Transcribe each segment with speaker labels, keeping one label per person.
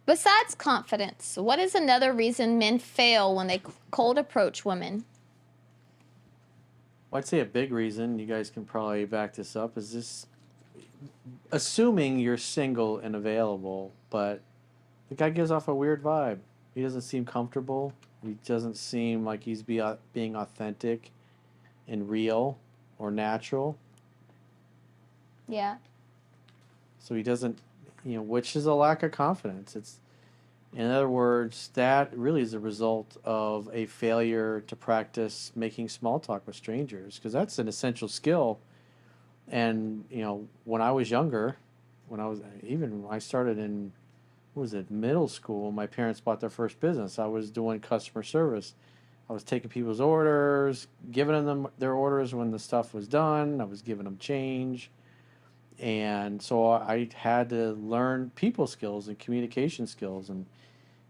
Speaker 1: Besides confidence, what is another reason men fail when they cold approach women?
Speaker 2: Well, I'd say a big reason, you guys can probably back this up, is this assuming you're single and available, but the guy gives off a weird vibe. He doesn't seem comfortable. He doesn't seem like he's being authentic and real or natural.
Speaker 1: Yeah.
Speaker 2: So he doesn't, which is a lack of confidence. In other words, that really is a result of a failure to practice making small talk with strangers, because that's an essential skill. And, when I was younger, when I started in, what was it, middle school, my parents bought their first business. I was doing customer service. I was taking people's orders, giving them their orders when the stuff was done. I was giving them change. And so I had to learn people skills and communication skills. And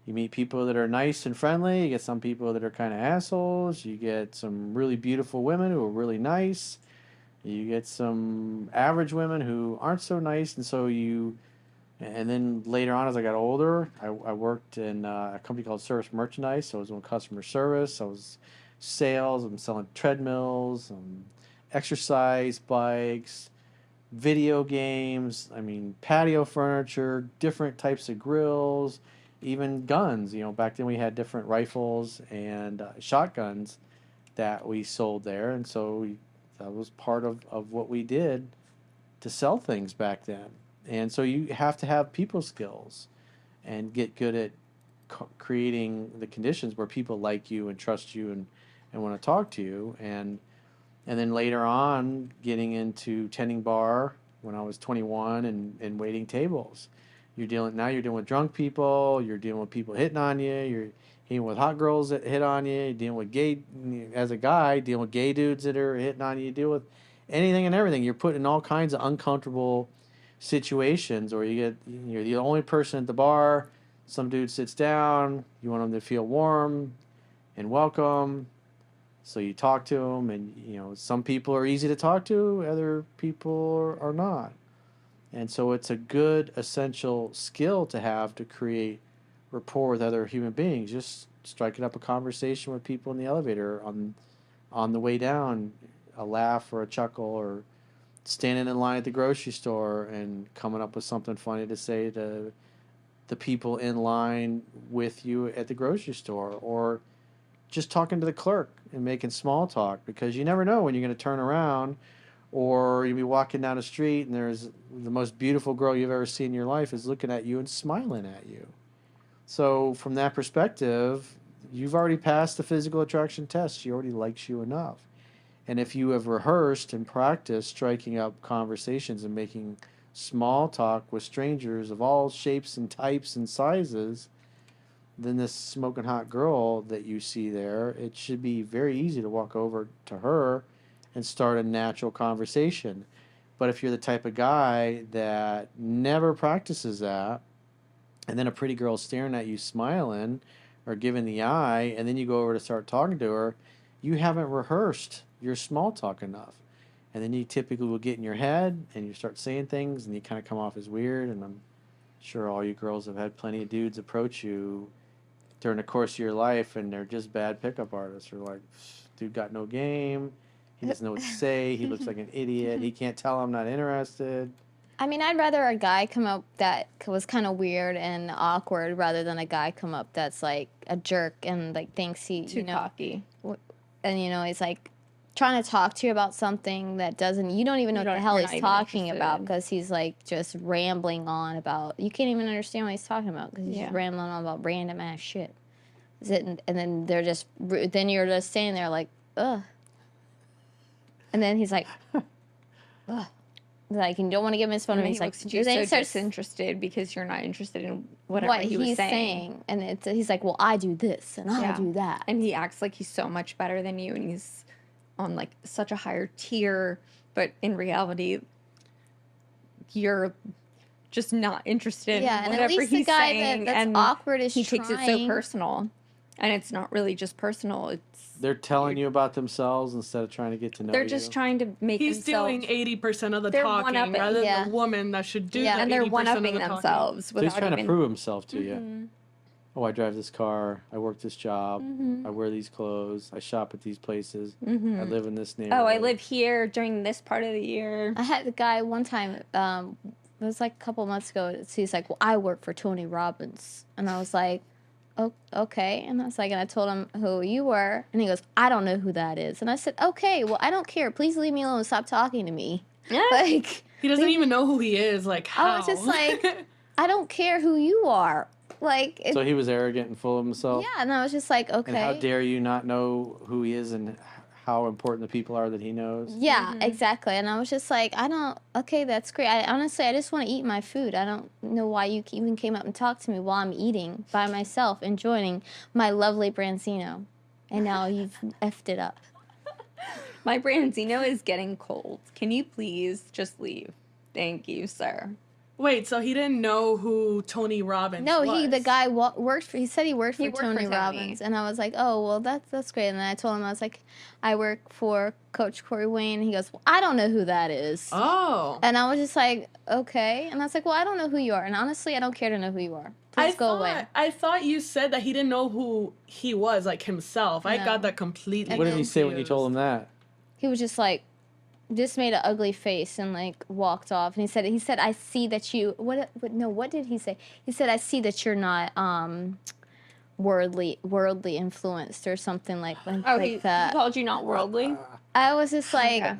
Speaker 2: you meet people that are nice and friendly. You get some people that are kind of assholes. You get some really beautiful women who are really nice. You get some average women who aren't so nice. And then later on, as I got older, I worked in a company called Service Merchandise. So I was doing customer service. I was sales. I'm selling treadmills, exercise bikes, video games. I mean, patio furniture, different types of grills, even guns. Back then we had different rifles and shotguns that we sold there. And so that was part of what we did to sell things back then. And so you have to have people skills and get good at creating the conditions where people like you and trust you and want to talk to you. And then later on, getting into tending bar when I was 21 and waiting tables. You're dealing with drunk people. You're dealing with people hitting on you. You're dealing with hot girls that hit on you. You're dealing with as a guy, dealing with gay dudes that are hitting on you. You deal with anything and everything. You're put in all kinds of uncomfortable situations, or you're the only person at the bar. Some dude sits down. You want them to feel warm and welcome. So you talk to them, and some people are easy to talk to, other people are not. And so it's a good essential skill to have to create rapport with other human beings. Just striking up a conversation with people in the elevator on the way down, a laugh or a chuckle, or standing in line at the grocery store and coming up with something funny to say to the people in line with you at the grocery store, or just talking to the clerk and making small talk, because you never know when you're going to turn around, or you'll be walking down the street and there's the most beautiful girl you've ever seen in your life is looking at you and smiling at you. So from that perspective, you've already passed the physical attraction test. She already likes you enough. And if you have rehearsed and practiced striking up conversations and making small talk with strangers of all shapes and types and sizes, then this smoking hot girl that you see there, it should be very easy to walk over to her and start a natural conversation. But if you're the type of guy that never practices that, and then a pretty girl staring at you smiling or giving the eye, and then you go over to start talking to her, you haven't rehearsed your small talk enough. And then you typically will get in your head and you start saying things and you kind of come off as weird. And I'm sure all you girls have had plenty of dudes approach you during the course of your life and they're just bad pickup artists. Or like, dude got no game. He doesn't know what to say. He looks like an idiot. He can't tell I'm not interested.
Speaker 1: I mean, I'd rather a guy come up that was kind of weird and awkward rather than a guy come up that's like a jerk and like thinks he,
Speaker 3: too cocky.
Speaker 1: And he's like trying to talk to you about something that you don't even know what the hell he's talking about, because he's like just rambling on about, you can't even understand what he's talking about because he's just rambling on about random ass shit. And then then you're just standing there like, ugh. And then he's like, ugh. Like, you don't want to give him his phone, and he's like,
Speaker 3: you're so disinterested because you're not interested in whatever
Speaker 1: what
Speaker 3: he was
Speaker 1: he's
Speaker 3: saying.
Speaker 1: And he's like, well, I do this and I do that.
Speaker 3: And he acts like he's so much better than you, and he's on like such a higher tier, but in reality, you're just not interested in whatever he's saying.
Speaker 1: That's awkward is
Speaker 3: he takes it so personal. And it's not really just personal.
Speaker 2: They're telling you about themselves instead of trying to get to know you.
Speaker 3: They're just trying to make
Speaker 4: He's doing 80% of the talking rather than the woman that should do the 80%
Speaker 3: and they're
Speaker 4: one-upping
Speaker 3: themselves.
Speaker 2: So he's trying to prove himself to you. Oh, I drive this car. I work this job. I wear these clothes. I shop at these places. I live in this neighborhood.
Speaker 3: Oh, I live here during this part of the year.
Speaker 1: I had a guy one time, it was like a couple months ago, he's like, well, I work for Tony Robbins. And I was like, oh, okay. And I was like, and I told him who you were. And he goes, I don't know who that is. And I said, okay, well, I don't care. Please leave me alone. Stop talking to me. Like,
Speaker 4: he doesn't even know who he is. Like, how?
Speaker 1: I was just like, I don't care who you are. Like,
Speaker 2: so he was arrogant and full of himself?
Speaker 1: Yeah, and I was just like, okay.
Speaker 2: And how dare you not know who he is and how important the people are that he knows?
Speaker 1: Yeah, exactly. And I was just like, okay, that's great. Honestly, I just want to eat my food. I don't know why you even came up and talked to me while I'm eating by myself, enjoying my lovely branzino. And now you've effed it up.
Speaker 3: My branzino is getting cold. Can you please just leave? Thank you, sir.
Speaker 4: Wait, so he didn't know who Tony Robbins was?
Speaker 1: No, the guy worked for, he said he worked for Tony Robbins. And I was like, oh, well, that's great. And then I told him, I was like, I work for Coach Corey Wayne. And he goes, well, I don't know who that is.
Speaker 4: Oh.
Speaker 1: And I was just like, okay. And I was like, well, I don't know who you are. And honestly, I don't care to know who you are. Please go away.
Speaker 4: I thought you said that he didn't know who he was, like himself. No. I got that completely.
Speaker 2: What did he say when you told him that?
Speaker 1: He was just like, just made an ugly face and like walked off. And he said, I see that you, what did he say? He said, I see that you're not worldly influenced or something like that.
Speaker 3: He called you not worldly?
Speaker 1: I was just like, okay.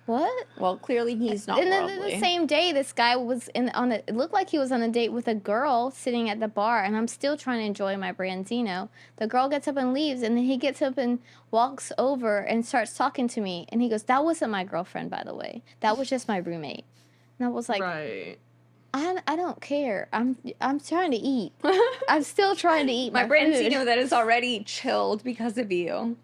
Speaker 1: What?
Speaker 3: Well, clearly he's not worldly.
Speaker 1: And then the same day, this guy was it looked like he was on a date with a girl sitting at the bar, and I'm still trying to enjoy my branzino. The girl gets up and leaves, and then he gets up and walks over and starts talking to me, and he goes, that wasn't my girlfriend, by the way. That was just my roommate. And I was like,
Speaker 4: right.
Speaker 1: I don't care. I'm trying to eat. I'm still trying to eat my
Speaker 3: branzino
Speaker 1: food.
Speaker 3: that is already chilled because of you.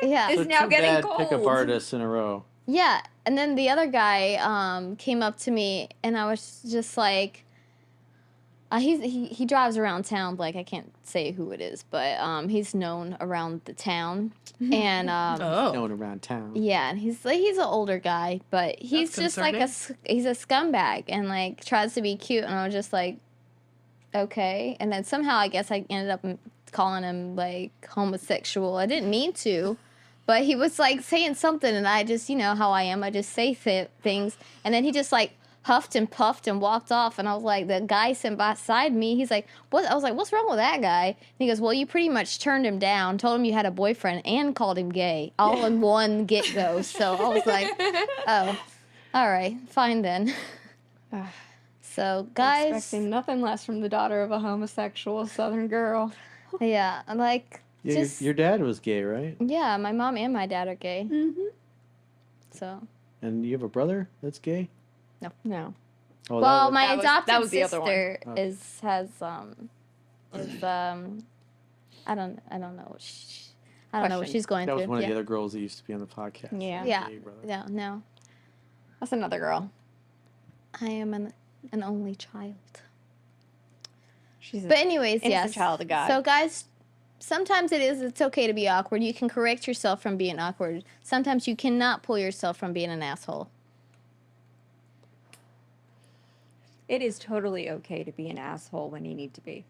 Speaker 1: Yeah.
Speaker 3: It's now getting cold.
Speaker 2: Pickup artists in a row.
Speaker 1: Yeah, and then the other guy came up to me, and I was just like, he drives around town, Blake. I can't say who it is, but he's known around the town, and
Speaker 2: known around town.
Speaker 1: Yeah, and he's an older guy, but he's just like he's a scumbag, and like tries to be cute, and I was just like, okay, and then somehow I guess I ended up calling him like homosexual. I didn't mean to. But he was, like, saying something, and I just, you know how I am. I just say things. And then he just, like, huffed and puffed and walked off. And I was like, the guy sitting beside me, he's like, what? I was like, what's wrong with that guy? And he goes, well, you pretty much turned him down, told him you had a boyfriend, and called him gay all in one get-go. So I was like, oh, all right, fine then. So, guys.
Speaker 3: Expecting nothing less from the daughter of a homosexual Southern girl.
Speaker 1: Yeah, I'm like.
Speaker 2: Yeah, your dad was gay, right?
Speaker 1: Yeah, my mom and my dad are gay.
Speaker 3: Mm-hmm.
Speaker 1: So.
Speaker 2: And you have a brother that's gay?
Speaker 3: No.
Speaker 2: Oh,
Speaker 1: well, my adopted
Speaker 3: sister
Speaker 1: has I don't know. I don't know what she's going through.
Speaker 2: That was one of the other girls that used to be on the podcast.
Speaker 3: Yeah.
Speaker 1: Yeah. No.
Speaker 3: That's another girl.
Speaker 1: I am an only child.
Speaker 3: She's
Speaker 1: but anyways, yes.
Speaker 3: A child of God.
Speaker 1: So guys. Sometimes it's okay to be awkward. You can correct yourself from being awkward. Sometimes you cannot pull yourself from being an asshole.
Speaker 3: It is totally okay to be an asshole when you need to be.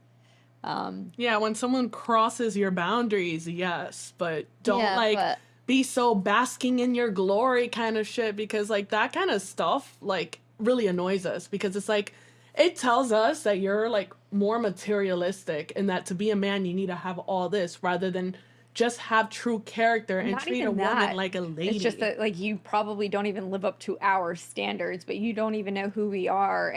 Speaker 4: Yeah, when someone crosses your boundaries, yes, but don't be so basking in your glory kind of shit, because like that kind of stuff like really annoys us, because it's like it tells us that you're like more materialistic and that to be a man you need to have all this rather than just have true character and treat a woman like a lady.
Speaker 3: It's just that like you probably don't even live up to our standards, but you don't even know who we are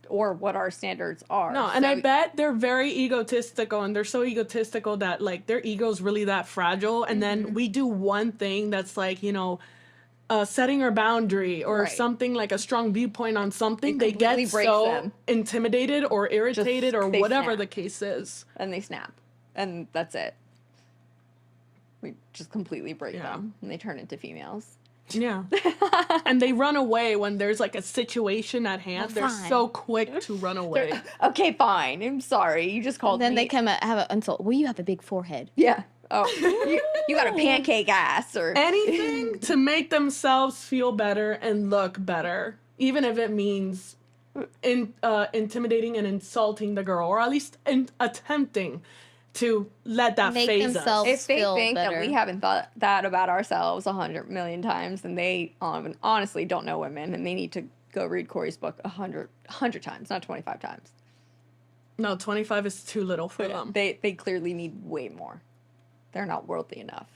Speaker 3: or what our standards are.
Speaker 4: No, and I bet they're very egotistical, and they're so egotistical that like their ego's really that fragile, and then we do one thing that's like, you know, setting a boundary or something like a strong viewpoint on something, they get so intimidated or irritated or whatever the case is.
Speaker 3: And they snap. And that's it. We just completely break them and they turn into females.
Speaker 4: Yeah. And they run away when there's like a situation at hand. They're so quick to run away.
Speaker 3: Okay, fine. I'm sorry. You just called me.
Speaker 1: Then they come have an insult. Well, you have a big forehead.
Speaker 3: Yeah. Oh, you got a pancake ass or
Speaker 4: anything to make themselves feel better and look better, even if it means intimidating and insulting the girl, or at least attempting to let that phase us.
Speaker 3: If they think that we haven't thought that about ourselves 100 million times, then they honestly don't know women, and they need to go read Corey's book 100 times, not 25 times.
Speaker 4: No, 25 is too little for them.
Speaker 3: They clearly need way more. They're not worldly enough.